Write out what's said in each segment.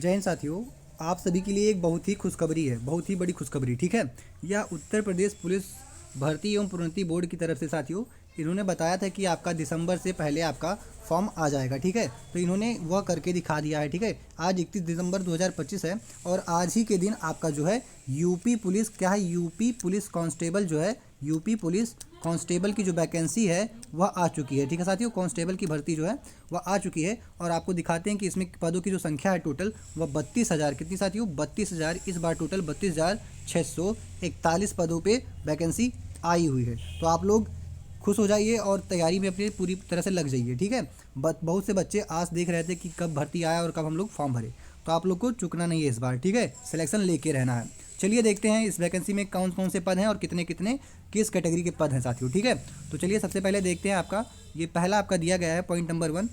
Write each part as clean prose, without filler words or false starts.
जय हिंद साथियों। आप सभी के लिए एक बहुत ही खुशखबरी है, बहुत ही बड़ी खुशखबरी। ठीक है, यह उत्तर प्रदेश पुलिस भर्ती एवं प्रोन्नति बोर्ड की तरफ से साथियों इन्होंने बताया था कि आपका दिसंबर से पहले आपका फॉर्म आ जाएगा। ठीक है, तो इन्होंने वह करके दिखा दिया है। ठीक है, आज 31 दिसंबर 2025 है और आज ही के दिन आपका जो है यूपी पुलिस क्या है, यूपी पुलिस कांस्टेबल जो है, यूपी पुलिस कांस्टेबल की जो वैकेंसी है वह आ चुकी है। ठीक है साथियों, कांस्टेबल की भर्ती जो है वह आ चुकी है और आपको दिखाते हैं कि इसमें पदों की जो संख्या है टोटल वह 32,000 कितनी साथियों, 32,000 इस बार टोटल 32,641 पदों पे वैकेंसी आई हुई है। तो आप लोग खुश हो जाइए और तैयारी में अपनी पूरी तरह से लग जाइए। ठीक है, बहुत से बच्चे आस देख रहे थे कि कब भर्ती आया और कब हम लोग फॉर्म भरे, तो आप लोग को चुकना नहीं है इस बार। ठीक है, सिलेक्शन लेके रहना है। चलिए देखते हैं इस वैकेंसी में कौन कौन से पद हैं और कितने कितने किस कैटेगरी के पद हैं साथियों। ठीक है, तो चलिए सबसे पहले देखते हैं आपका ये पहला आपका दिया गया है पॉइंट नंबर 1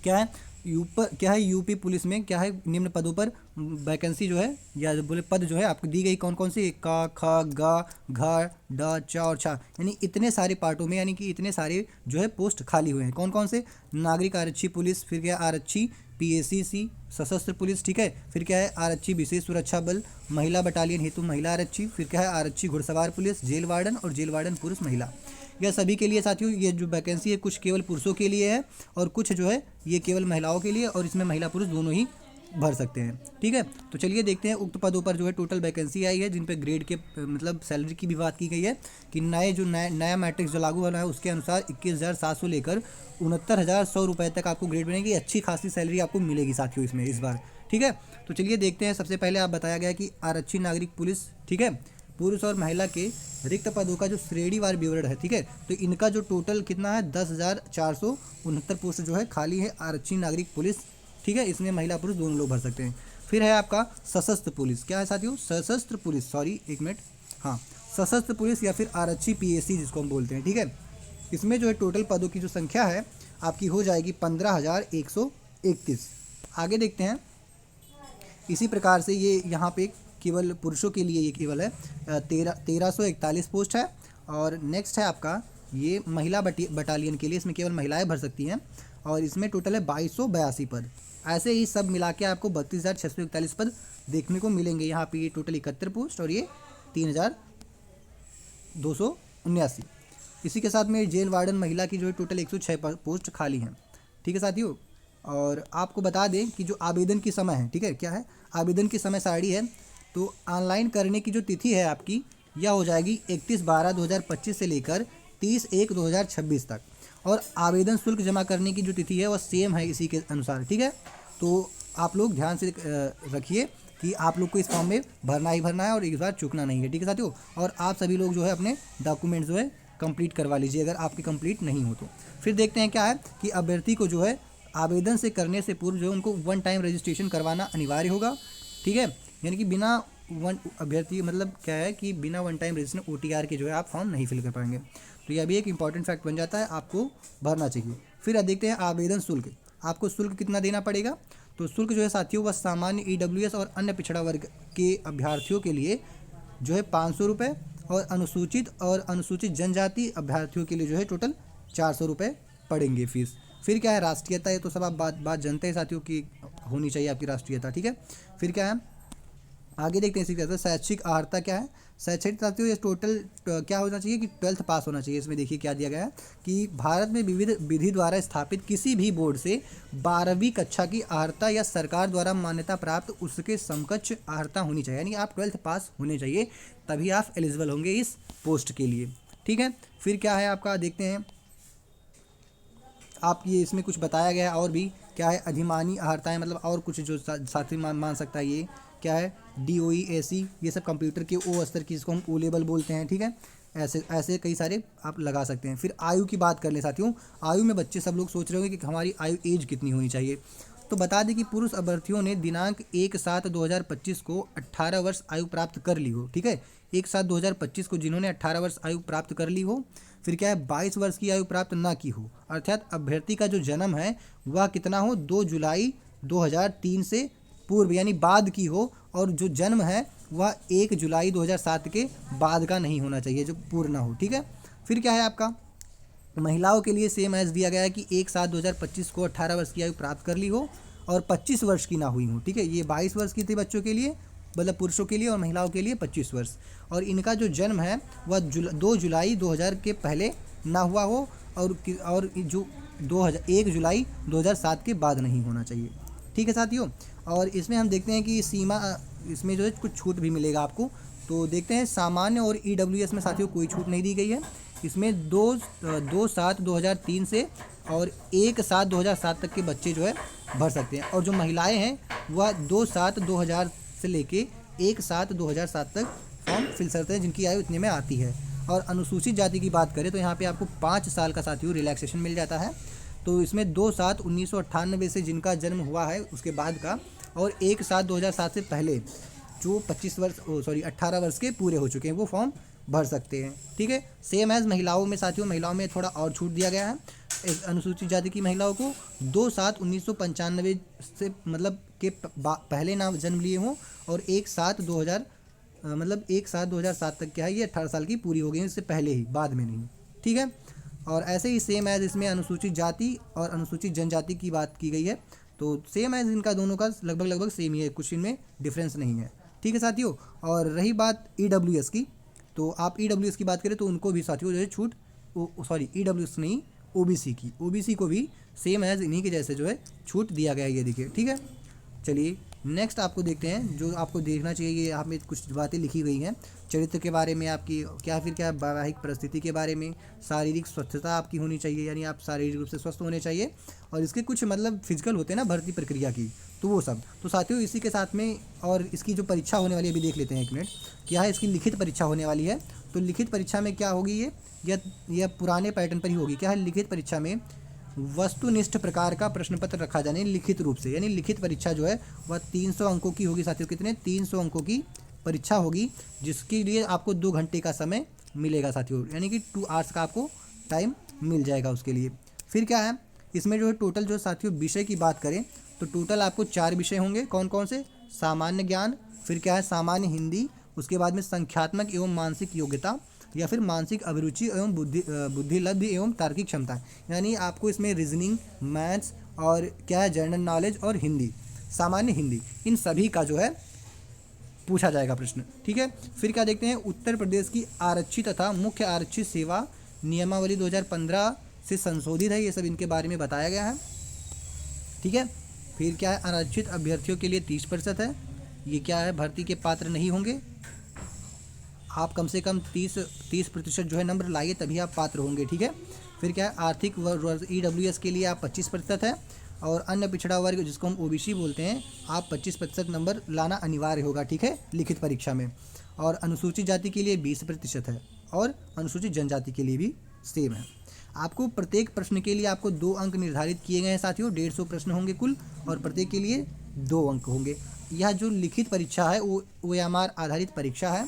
क्या है, क्या है यूपी पुलिस में क्या है निम्न पदों पर वैकेंसी जो है या बोले पद जो है आपको दी गई कौन कौन सी, का ख ग घ ड च और छा, यानी इतने सारे पार्टों में, यानी कि इतने सारे जो है पोस्ट खाली हुए हैं। कौन कौन से, नागरिक आरक्षी पुलिस, फिर क्या आरक्षी पीएसीसी सशस्त्र पुलिस। ठीक है, फिर क्या है आरक्षी विशेष सुरक्षा बल, महिला बटालियन हेतु महिला आरक्षी, फिर क्या है आरक्षी घुड़सवार पुलिस, जेल वार्डन और जेल वार्डन पुरुष महिला। यह सभी के लिए साथियों ये जो वैकेंसी है कुछ केवल पुरुषों के लिए है और कुछ जो है ये केवल महिलाओं के लिए, और इसमें महिला पुरुष दोनों ही भर सकते हैं। ठीक है, तो चलिए देखते हैं उक्त पदों पर जो है टोटल वैकेंसी आई है जिन पे ग्रेड के मतलब सैलरी की भी बात की गई है कि नया मैट्रिक्स जो लागू होना है उसके अनुसार 21,700 लेकर 69,100 रुपये तक आपको ग्रेड बनेगी। अच्छी खासी सैलरी आपको मिलेगी साथियों इसमें इस बार। ठीक है, तो चलिए देखते हैं। सबसे पहले आप बताया गया कि आरक्षी नागरिक पुलिस, ठीक है, पुरुष और महिला के रिक्त पदों का जो श्रेणीवार विवरण है। ठीक है, तो इनका जो टोटल कितना है 10,469 पोस्ट जो है खाली है आरक्षी नागरिक पुलिस। ठीक है, इसमें महिला पुरुष दोनों लोग भर सकते हैं। फिर है आपका सशस्त्र पुलिस, क्या है साथियों, सशस्त्र पुलिस, सॉरी एक मिनट, हाँ सशस्त्र पुलिस या फिर आरक्षी पीएसी जिसको हम बोलते हैं। ठीक है, इसमें जो है टोटल पदों की जो संख्या है आपकी हो जाएगी 15,131। आगे देखते हैं। इसी प्रकार से ये यहाँ पे केवल पुरुषों के लिए ये केवल है 1341 पोस्ट है। और नेक्स्ट है आपका ये महिला बटालियन के लिए, इसमें केवल महिलाएं भर सकती हैं और इसमें टोटल है 2282 पद। ऐसे ही सब मिला के आपको 32,641 पद देखने को मिलेंगे। यहाँ पे ये टोटल 71 पोस्ट और ये 3,279। इसी के साथ में जेल वार्डन महिला की जो है टोटल 106 पोस्ट खाली हैं। ठीक है साथियों, और आपको बता दें कि जो आवेदन की समय है, ठीक है, क्या है आवेदन की समय सारणी है, तो ऑनलाइन करने की जो तिथि है आपकी यह हो जाएगी 31/12/2025 से लेकर 30/1/2026 तक। और आवेदन शुल्क जमा करने की जो तिथि है वह सेम है इसी के अनुसार। ठीक है, तो आप लोग ध्यान से रखिए कि आप लोग को इस फॉर्म में भरना ही भरना है और इस बार चूकना नहीं है। ठीक है साथियों, और आप सभी लोग जो है अपने डॉक्यूमेंट जो है कंप्लीट करवा लीजिए अगर आपके कंप्लीट नहीं हो तो। फिर देखते हैं क्या है कि अभ्यर्थी को जो है आवेदन से करने से पूर्व जो है उनको 1 टाइम रजिस्ट्रेशन करवाना अनिवार्य होगा। ठीक है, यानी कि बिना अभ्यर्थी मतलब क्या है कि बिना 1 टाइम रजिस्ट्रेशन OTR के जो है आप फॉर्म नहीं फिल कर पाएंगे। तो यह भी एक इंपॉर्टेंट फैक्ट बन जाता है, आपको भरना चाहिए। फिर देखते हैं आवेदन शुल्क, आपको शुल्क कितना देना पड़ेगा। तो शुल्क जो है साथियों वह सामान्य EWS और अन्य पिछड़ा वर्ग के अभ्यर्थियों के लिए जो है 500 रुपये और अनुसूचित जनजाति अभ्यर्थियों के लिए जो है टोटल 400 रुपये पड़ेंगे फीस। फिर क्या है राष्ट्रीयता, ये तो सब आप बात जानते हैं साथियों की होनी चाहिए आपकी राष्ट्रीयता। ठीक है, फिर क्या है आगे देखते हैं इसी तरह से शैक्षिक अर्हता क्या है। शैक्षिक साथियों ये टोटल क्या होना चाहिए कि 12th पास होना चाहिए। इसमें देखिए क्या दिया गया है कि भारत में विविध विधि द्वारा स्थापित किसी भी बोर्ड से 12वीं कक्षा की अर्हता या सरकार द्वारा मान्यता प्राप्त उसके समकक्ष अर्हता होनी चाहिए, यानी आप 12th पास होने चाहिए तभी आप एलिजिबल होंगे इस पोस्ट के लिए। ठीक है, फिर क्या है आपका देखते हैं आप ये इसमें कुछ बताया गया है और भी क्या है अधिमानी अर्हताएँ, मतलब और कुछ जो साथी मान सकता है। ये क्या है DOE AC, ये सब कंप्यूटर के O स्तर की, जिसको हम O लेवल बोलते हैं। ठीक है, ऐसे ऐसे कई सारे आप लगा सकते हैं। फिर आयु की बात कर लें साथियों, आयु में बच्चे सब लोग सोच रहे होंगे कि हमारी आयु एज कितनी होनी चाहिए। तो बता दें कि पुरुष अभ्यर्थियों ने दिनांक 1/7/2025 को 18 वर्ष आयु प्राप्त कर ली हो। ठीक है, 1/7/2025 को जिन्होंने 18 वर्ष आयु प्राप्त कर ली हो, फिर क्या है 22 वर्ष की आयु प्राप्त ना की हो, अर्थात अभ्यर्थी का जो जन्म है वह कितना हो 2 जुलाई 2003 से पूर्व यानी बाद की हो, और जो जन्म है वह 1 जुलाई 2007 के बाद का नहीं होना चाहिए, जो पूर्ण ना हो। ठीक है, फिर क्या है आपका महिलाओं के लिए सेम एज दिया गया है कि 1/7/2025 को 18 वर्ष की आयु प्राप्त कर ली हो और 25 वर्ष की ना हुई हों, ठीक है। ये 22 वर्ष की थी बच्चों के लिए, मतलब पुरुषों के लिए, और महिलाओं के लिए 25 वर्ष। और इनका जो जन्म है वह 2 जुलाई 2000 के पहले ना हुआ हो, और जो 1 जुलाई 2007 के बाद नहीं होना चाहिए, ठीक है साथियों। और इसमें हम देखते हैं कि सीमा, इसमें जो है कुछ छूट भी मिलेगा आपको। तो देखते हैं सामान्य और EWS में साथियों कोई छूट नहीं दी गई है। इसमें 2/7/2003 से और 1/7/2007 तक के बच्चे जो है भर सकते हैं, और जो महिलाएं हैं वह 2/7/2000 से लेके 1/7/2007 तक फॉर्म फिल करते हैं, जिनकी आयु इतने में आती है। और अनुसूचित जाति की बात करें तो यहाँ पे आपको 5 साल का साथियों रिलैक्सेशन मिल जाता है। तो इसमें 2/7/1998 से जिनका जन्म हुआ है उसके बाद का, और 1/7/2007 से पहले जो 18 वर्ष के पूरे हो चुके हैं वो फॉर्म भर सकते हैं, ठीक है। सेम एज महिलाओं में साथियों, महिलाओं में थोड़ा और छूट दिया गया है। अनुसूचित जाति की महिलाओं को 2/7/1995 से मतलब के पहले ना जन्म लिए हों, और 1/7/2000 मतलब 1/7/2007 तक क्या है, ये 18 साल की पूरी हो गई, इससे पहले ही, बाद में नहीं, ठीक है। और ऐसे ही सेम एज इसमें अनुसूचित जाति और अनुसूचित जनजाति की बात की गई है। तो सेम एज इनका दोनों का लगभग सेम ही है, कुछ इनमें डिफरेंस नहीं है, ठीक है साथियों। और रही बात EWS की, तो आप EWS की बात करें तो उनको भी साथियों जो है छूट, EWS नहीं, OBC को भी सेम एज इन्हीं के जैसे जो है छूट दिया गया है, ये देखिए, ठीक है। चलिए नेक्स्ट आपको देखते हैं, जो आपको देखना चाहिए, ये यहाँ में कुछ बातें लिखी गई हैं चरित्र के बारे में आपकी, क्या वैवाहिक परिस्थिति के बारे में, शारीरिक स्वस्थता आपकी होनी चाहिए, यानी आप शारीरिक रूप से स्वस्थ होने चाहिए, और इसके कुछ मतलब फिजिकल होते हैं ना भर्ती प्रक्रिया की, तो वो सब। तो साथियों इसी के साथ में, और इसकी जो परीक्षा होने वाली है अभी देख लेते हैं, 1 मिनट, क्या है इसकी लिखित परीक्षा होने वाली है। तो लिखित परीक्षा में क्या होगी, यह पुराने पैटर्न पर ही होगी। क्या है, लिखित परीक्षा में वस्तुनिष्ठ प्रकार का प्रश्न पत्र रखा जाने लिखित रूप से, यानी लिखित परीक्षा जो है वह 300 अंकों की होगी साथियों। कितने, 300 अंकों की परीक्षा होगी, जिसके लिए आपको 2 घंटे का समय मिलेगा साथियों, यानी कि 2 आवर्स का आपको टाइम मिल जाएगा उसके लिए। फिर क्या है, इसमें जो है टोटल जो साथियों विषय की बात करें तो टोटल आपको 4 विषय होंगे। कौन कौन से, सामान्य ज्ञान, फिर क्या है सामान्य हिंदी, उसके बाद में संख्यात्मक एवं मानसिक योग्यता, या फिर मानसिक अभिरुचि एवं बुद्धिलब्धि एवं तार्किक क्षमता, यानी आपको इसमें रीजनिंग, मैथ्स और क्या है जनरल नॉलेज और हिंदी, सामान्य हिंदी, इन सभी का जो है पूछा जाएगा प्रश्न, ठीक है। फिर क्या देखते हैं, उत्तर प्रदेश की आरक्षित तथा मुख्य आरक्षित सेवा नियमावली 2015 से संशोधित है, ये सब इनके बारे में बताया गया है, ठीक है। फिर क्या है, आरक्षित अभ्यर्थियों के लिए 30% है, ये क्या है, भर्ती के पात्र नहीं होंगे, आप कम से कम 30% जो है नंबर लाइए तभी आप पात्र होंगे, ठीक है। फिर क्या है, आर्थिक वर्ग EWS के लिए आप 25% है, और अन्य पिछड़ा वर्ग जिसको हम OBC बोलते हैं, आप 25% नंबर लाना अनिवार्य होगा, ठीक है, लिखित परीक्षा में। और अनुसूचित जाति के लिए 20% है, और अनुसूचित जनजाति के लिए भी सेम है। आपको प्रत्येक प्रश्न के लिए आपको 2 अंक निर्धारित किए गए हैं साथियों, 150 प्रश्न होंगे कुल, और प्रत्येक के लिए 2 अंक होंगे। यह जो लिखित परीक्षा है वो OMR आधारित परीक्षा है,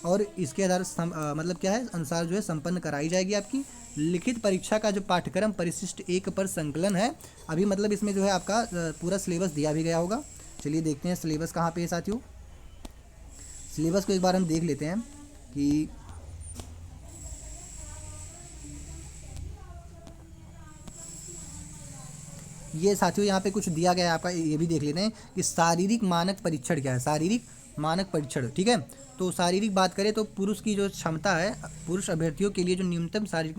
और इसके आधार मतलब क्या है अनुसार जो है संपन्न कराई जाएगी आपकी। लिखित परीक्षा का जो पाठ्यक्रम परिशिष्ट 1 पर संकलन है, अभी मतलब इसमें जो है आपका पूरा सिलेबस दिया भी गया होगा। चलिए देखते हैं सिलेबस कहाँ पे है साथियों। सिलेबस को एक बार हम देख लेते हैं कि ये साथियों यहाँ पे कुछ दिया गया है आपका, ये भी देख लेते हैं कि शारीरिक मानक परीक्षण क्या है, शारीरिक मानक परीक्षण, ठीक है। तो शारीरिक बात करें तो पुरुष की जो क्षमता है, पुरुष अभ्यर्थियों के लिए जो न्यूनतम शारीरिक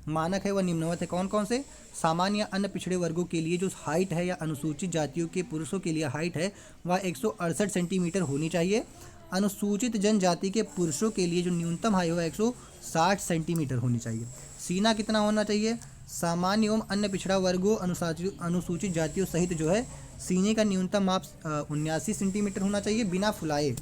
मानक है वह निम्नवत है। कौन कौन से, सामान्य या अन्य पिछड़े वर्गों के लिए जो हाइट है, या अनुसूचित जातियों के पुरुषों के लिए हाइट है वह 168 सेंटीमीटर होनी चाहिए। अनुसूचित जनजाति के पुरुषों के लिए जो न्यूनतम हाइट है 160 सेंटीमीटर होनी चाहिए। सीना कितना होना चाहिए, सामान्य एवं अन्य पिछड़ा वर्गों अनुसूचित जातियों सहित जो है सीने का न्यूनतम माप 79 सेंटीमीटर होना चाहिए बिना फुलाए,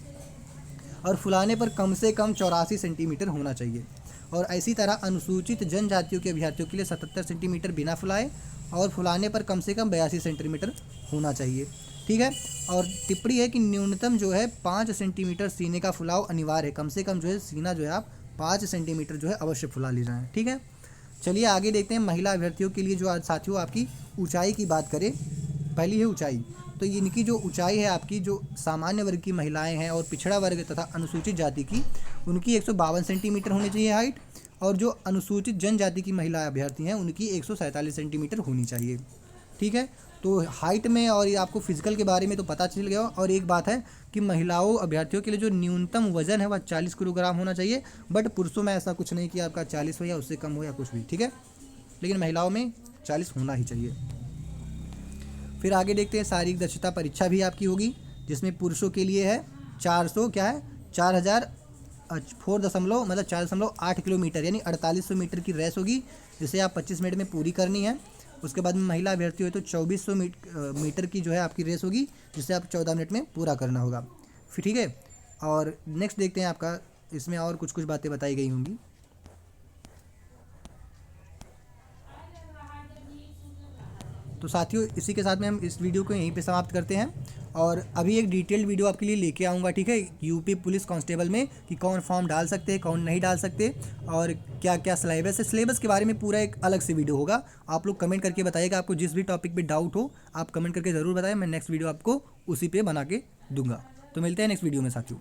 और फुलाने पर कम से कम 84 सेंटीमीटर होना चाहिए। और इसी तरह अनुसूचित जनजातियों के अभ्यर्थियों के लिए 77 सेंटीमीटर बिना फुलाए, और फुलाने पर कम से कम 82 सेंटीमीटर होना चाहिए, ठीक है। और टिप्पणी है कि न्यूनतम जो है 5 सेंटीमीटर सीने का फुलाव अनिवार्य है, कम से कम जो है सीना जो है आप 5 सेंटीमीटर जो है अवश्य फुला ली जाए, ठीक है। चलिए आगे देखते हैं महिला अभ्यर्थियों के लिए जो आज साथियों आपकी ऊंचाई की बात करें, पहली है ऊंचाई। तो इनकी जो ऊंचाई है आपकी, जो सामान्य वर्ग की महिलाएं हैं और पिछड़ा वर्ग तथा अनुसूचित जाति की, उनकी 152 सेंटीमीटर होनी चाहिए हाइट, और जो अनुसूचित जनजाति की महिला अभ्यर्थी हैं उनकी 147 सेंटीमीटर होनी चाहिए, ठीक है। तो हाइट में और ये आपको फिजिकल के बारे में तो पता चल गया। और एक बात है कि महिलाओं अभ्यर्थियों के लिए जो न्यूनतम वजन है वह 40 किलोग्राम होना चाहिए, बट पुरुषों में ऐसा कुछ नहीं कि आपका 40 हो या उससे कम हो या कुछ भी, ठीक है, लेकिन महिलाओं में 40 होना ही चाहिए। फिर आगे देखते हैं, शारीरिक दक्षता परीक्षा भी आपकी होगी, जिसमें पुरुषों के लिए है 400 क्या है 4000 4.8 किलोमीटर यानी 4800 मीटर की रेस होगी, जिसे आप 25 मिनट में पूरी करनी है। उसके बाद में महिला अभ्यर्थी हो तो 2400 मीटर की जो है आपकी रेस होगी, जिसे आप 14 मिनट में पूरा करना होगा। फिर ठीक है, और नेक्स्ट देखते हैं आपका, इसमें और कुछ कुछ बातें बताई गई होंगी। तो साथियों, इसी के साथ में हम इस वीडियो को यहीं पे समाप्त करते हैं, और अभी एक डिटेल्ड वीडियो आपके लिए लेके आऊँगा, ठीक है, यूपी पुलिस कांस्टेबल में कि कौन फॉर्म डाल सकते हैं, कौन नहीं डाल सकते, और क्या क्या सिलेबस है। सिलेबस के बारे में पूरा एक अलग से वीडियो होगा। आप लोग कमेंट करके बताइएगा, आपको जिस भी टॉपिक पे डाउट हो आप कमेंट करके ज़रूर बताएं, मैं नेक्स्ट वीडियो आपको उसी पे बना के दूंगा। तो मिलते हैं नेक्स्ट वीडियो में साथियों।